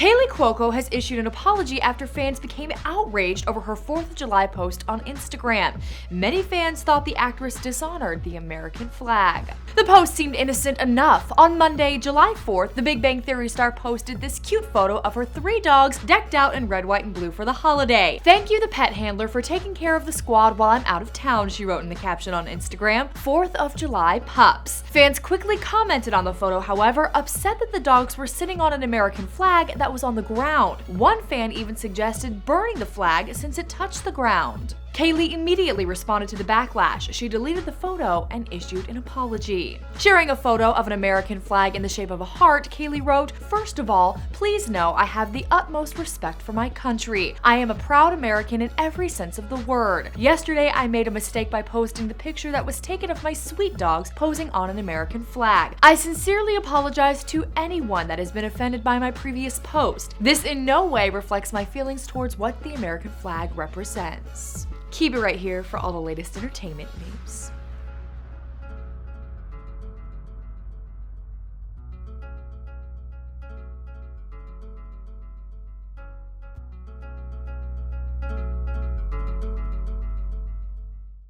Kaley Cuoco has issued an apology after fans became outraged over her 4th of July post on Instagram. Many fans thought the actress dishonored the American flag. The post seemed innocent enough. On Monday, July 4th, the Big Bang Theory star posted this cute photo of her 3 dogs decked out in red, white, and blue for the holiday. "Thank you, the pet handler, for taking care of the squad while I'm out of town," she wrote in the caption on Instagram. 4th of July pups. Fans quickly commented on the photo, however, upset that the dogs were sitting on an American flag that was on the ground. One fan even suggested burning the flag since it touched the ground. Kaley immediately responded to the backlash. She deleted the photo and issued an apology. Sharing a photo of an American flag in the shape of a heart, Kaley wrote, "First of all, please know I have the utmost respect for my country. I am a proud American in every sense of the word. Yesterday, I made a mistake by posting the picture that was taken of my sweet dogs posing on an American flag. I sincerely apologize to anyone that has been offended by my previous post. This in no way reflects my feelings towards what the American flag represents." Keep it right here for all the latest entertainment news.